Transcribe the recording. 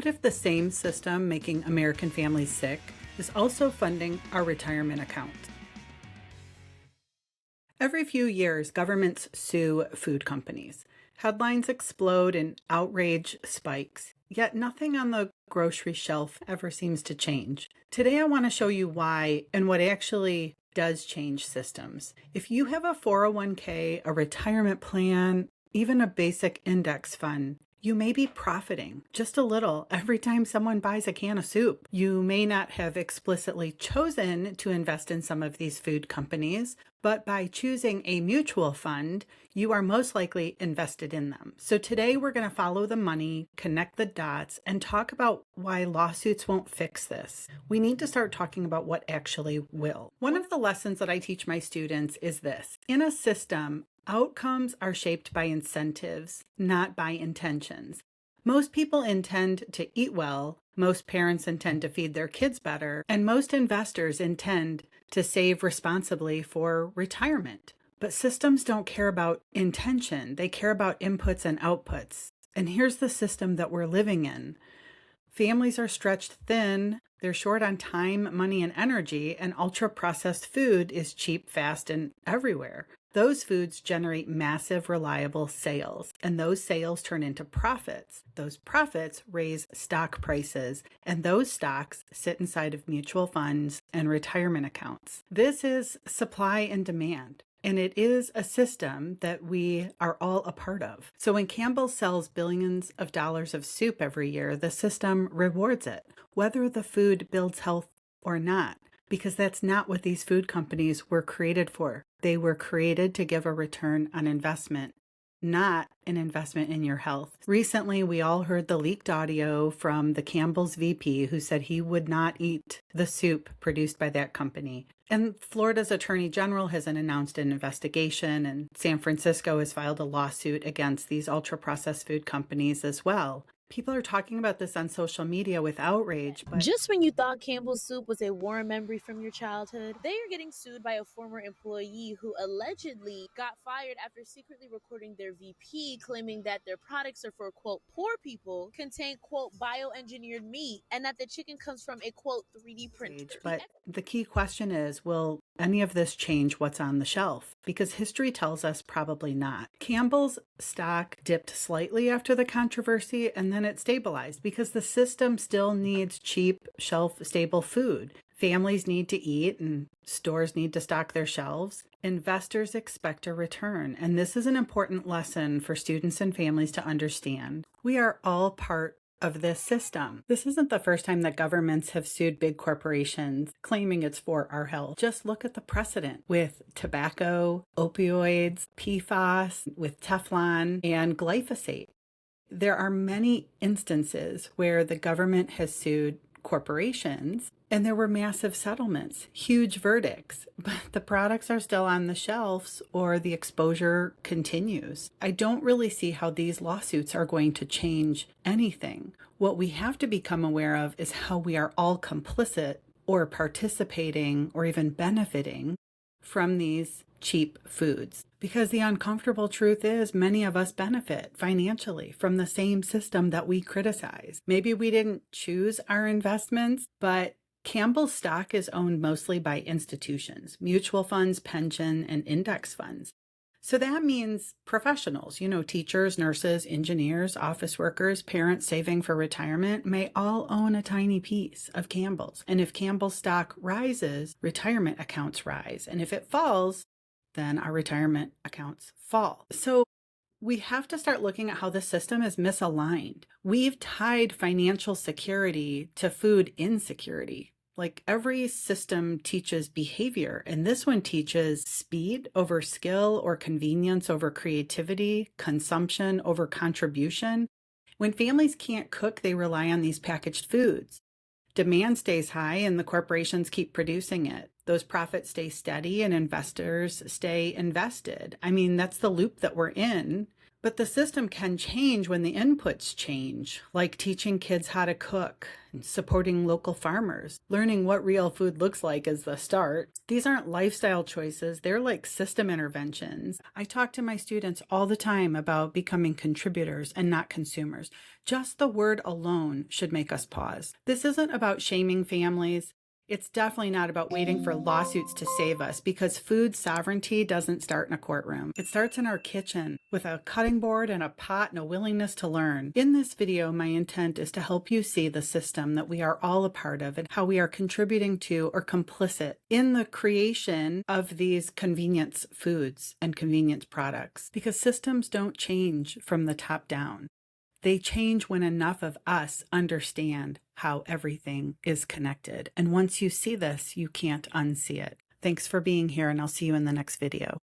What if the same system making American families sick is also funding our retirement account? Every few years, governments sue food companies. Headlines explode and outrage spikes, yet nothing on the grocery shelf ever seems to change. Today, I want to show you why and what actually does change systems. If you have a 401k, a retirement plan, even a basic index fund, you may be profiting just a little every time someone buys a can of soup. You may not have explicitly chosen to invest in some of these food companies, but by choosing a mutual fund, you are most likely invested in them. So today we're going to follow the money, connect the dots, and talk about why lawsuits won't fix this. We need to start talking about what actually will. One of the lessons that I teach my students is this. In a system, outcomes are shaped by incentives, not by intentions. Most people intend to eat well, most parents intend to feed their kids better, and most investors intend to save responsibly for retirement. But systems don't care about intention, they care about inputs and outputs. And here's the system that we're living in. Families are stretched thin, they're short on time, money, and energy, and ultra-processed food is cheap, fast, and everywhere. Those foods generate massive, reliable sales, and those sales turn into profits. Those profits raise stock prices, and those stocks sit inside of mutual funds and retirement accounts. This is supply and demand. And it is a system that we are all a part of. So when Campbell's sells billions of dollars of soup every year, the system rewards it, whether the food builds health or not, because that's not what these food companies were created for. They were created to give a return on investment, not an investment in your health. Recently, we all heard the leaked audio from the Campbell's VP who said he would not eat the soup produced by that company. And Florida's Attorney General has announced an investigation, and San Francisco has filed a lawsuit against these ultra-processed food companies as well. People are talking about this on social media with outrage, but just when you thought Campbell's soup was a warm memory from your childhood, they are getting sued by a former employee who allegedly got fired after secretly recording their VP claiming that their products are for, quote, poor people, contain, quote, bioengineered meat, and that the chicken comes from a, quote, 3D printer. But the key question is, will any of this change what's on the shelf? Because history tells us probably not. Campbell's stock dipped slightly after the controversy, and then it stabilized because the system still needs cheap, shelf-stable food. Families need to eat and stores need to stock their shelves. Investors expect a return, and this is an important lesson for students and families to understand. We are all part of this system. This isn't the first time that governments have sued big corporations claiming it's for our health. Just look at the precedent with tobacco, opioids, PFAS, with Teflon, and glyphosate. There are many instances where the government has sued corporations and there were massive settlements, huge verdicts, but the products are still on the shelves or the exposure continues. I don't really see how these lawsuits are going to change anything. What we have to become aware of is how we are all complicit or participating or even benefiting from these cheap foods. Because the uncomfortable truth is many of us benefit financially from the same system that we criticize. Maybe we didn't choose our investments, but Campbell's stock is owned mostly by institutions, mutual funds, pension, and index funds. So that means professionals, teachers, nurses, engineers, office workers, parents saving for retirement may all own a tiny piece of Campbell's. And if Campbell's stock rises, retirement accounts rise. And if it falls, then our retirement accounts fall. So we have to start looking at how the system is misaligned. We've tied financial security to food insecurity. Like every system teaches behavior, and this one teaches speed over skill or convenience over creativity, consumption over contribution. When families can't cook, they rely on these packaged foods. Demand stays high and the corporations keep producing it. Those profits stay steady and investors stay invested. I mean, that's the loop that we're in. But the system can change when the inputs change, like teaching kids how to cook and supporting local farmers. Learning what real food looks like is the start. These aren't lifestyle choices, they're like system interventions. I talk to my students all the time about becoming contributors and not consumers. Just the word alone should make us pause. This isn't about shaming families. It's definitely not about waiting for lawsuits to save us, because food sovereignty doesn't start in a courtroom. It starts in our kitchen with a cutting board and a pot and a willingness to learn. In this video, my intent is to help you see the system that we are all a part of and how we are contributing to or complicit in the creation of these convenience foods and convenience products, because systems don't change from the top down. They change when enough of us understand how everything is connected. And once you see this, you can't unsee it. Thanks for being here, and I'll see you in the next video.